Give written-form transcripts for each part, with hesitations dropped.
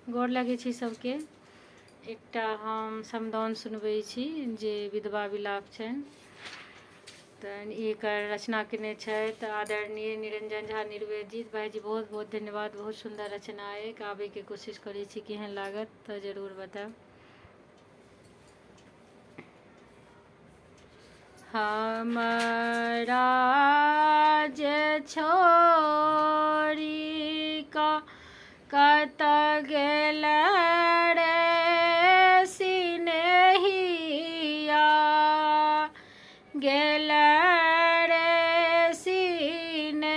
गोर लगै छी सबके। एकटा हम समदाउन सुनबै छी जे विधवा विलाप छनि। तऽ एकर रचना केने छथि आदरणीय निरंजन झा निर्वेदित भाईजी। बहुत बहुत धन्यवाद। बहुत सुन्दर रचना अइ। गाबैके कोशिश करै छी, केहन लागत तऽ जरूर बताएब। हमरा जे छोड़ी कतऽ गेल रे सिनहिया, गेल रे सिनहिया,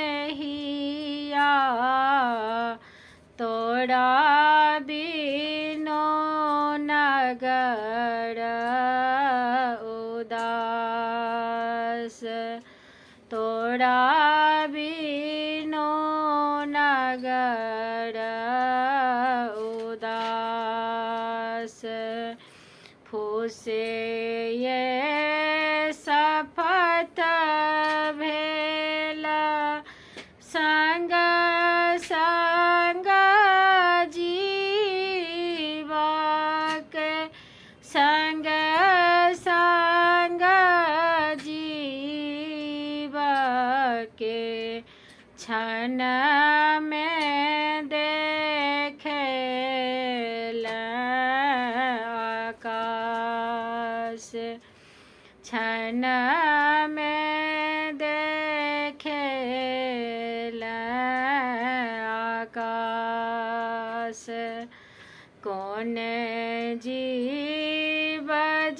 तोरा बिनु नगर उदास, तोरा बिनु नगर उदास। फूसे ये शपथ भेल संग संग जीवक, संग संग जीवके, क्षण में देखेल आकाश, क्षण में देखेल आकाश। कौन जीव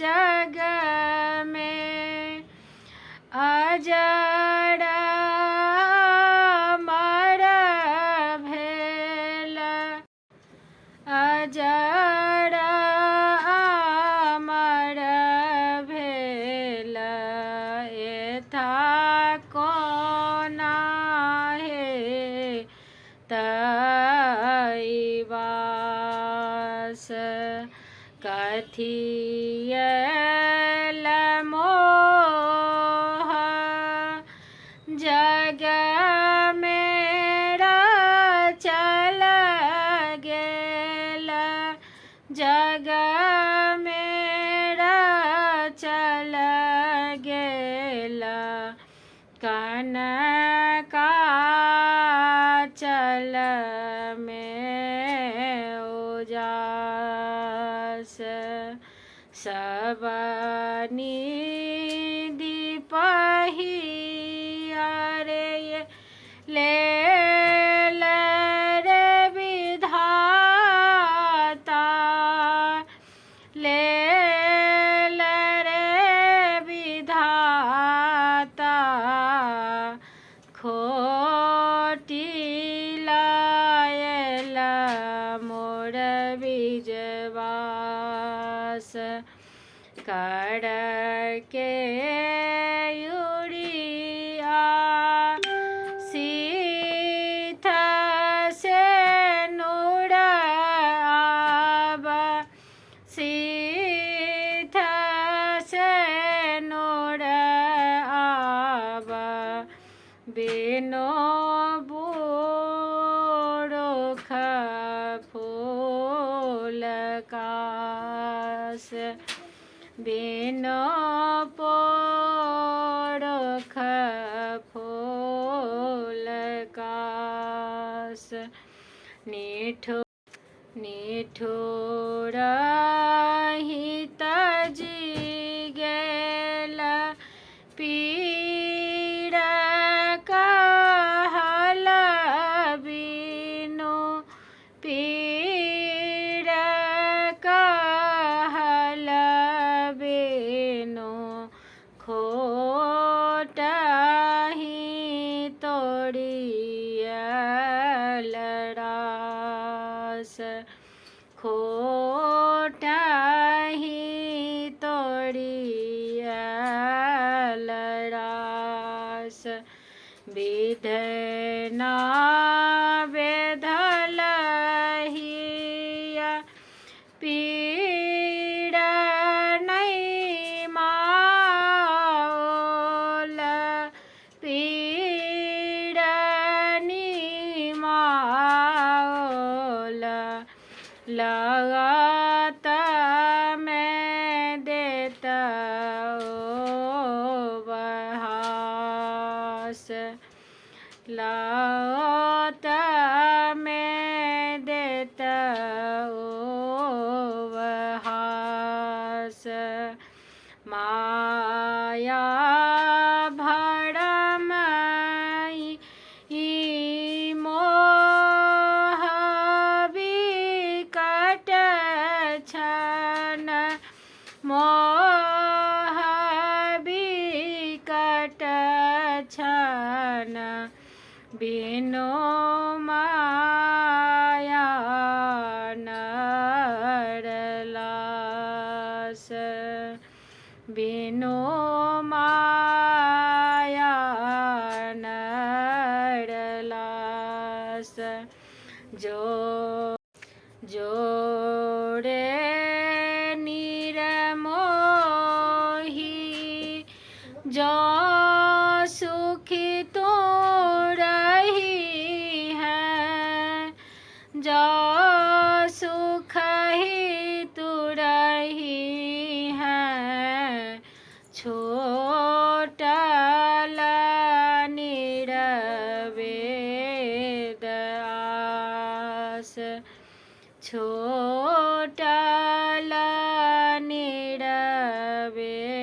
जग में अजर अमर भेल, अजर अमर भेल, एथा कोना हे तैवास। कथियल मोह जग में चल गेल, जग में चल गेल, कनका चल में उजास। सब निधि पहिया रे लेल रे विधाता, लेल रे विधाता, खोटी लायल मोर विजवास। कर के यूरिया सीथ से नूर आब, सीथ से नूर आब, बिनु बुरुख फूल कास, बिनु पुरुख फूल कास। निठुर निठुर हित जी गेल, पीड़ कहल बिनु, पीड़ कहल बिनु, खोटहि तोड़ियल रास, खोटहि तोड़ियल रास। विधना बेधल हिया, पीड़ नहीं माओल, पीड़ नहीं माओल, लगाता मैं देता उपहास, लगाता मैं देता उपहास। माया भरमई मोह विकट छन, मोह विकट छन, बिनु माया नरलास, बिनु माया नरलास। जोड़े निरमोही जो सुखी तो रही है, जो सुख ही तू रही है, छोटल निरवेद आस, छोटल निरवेद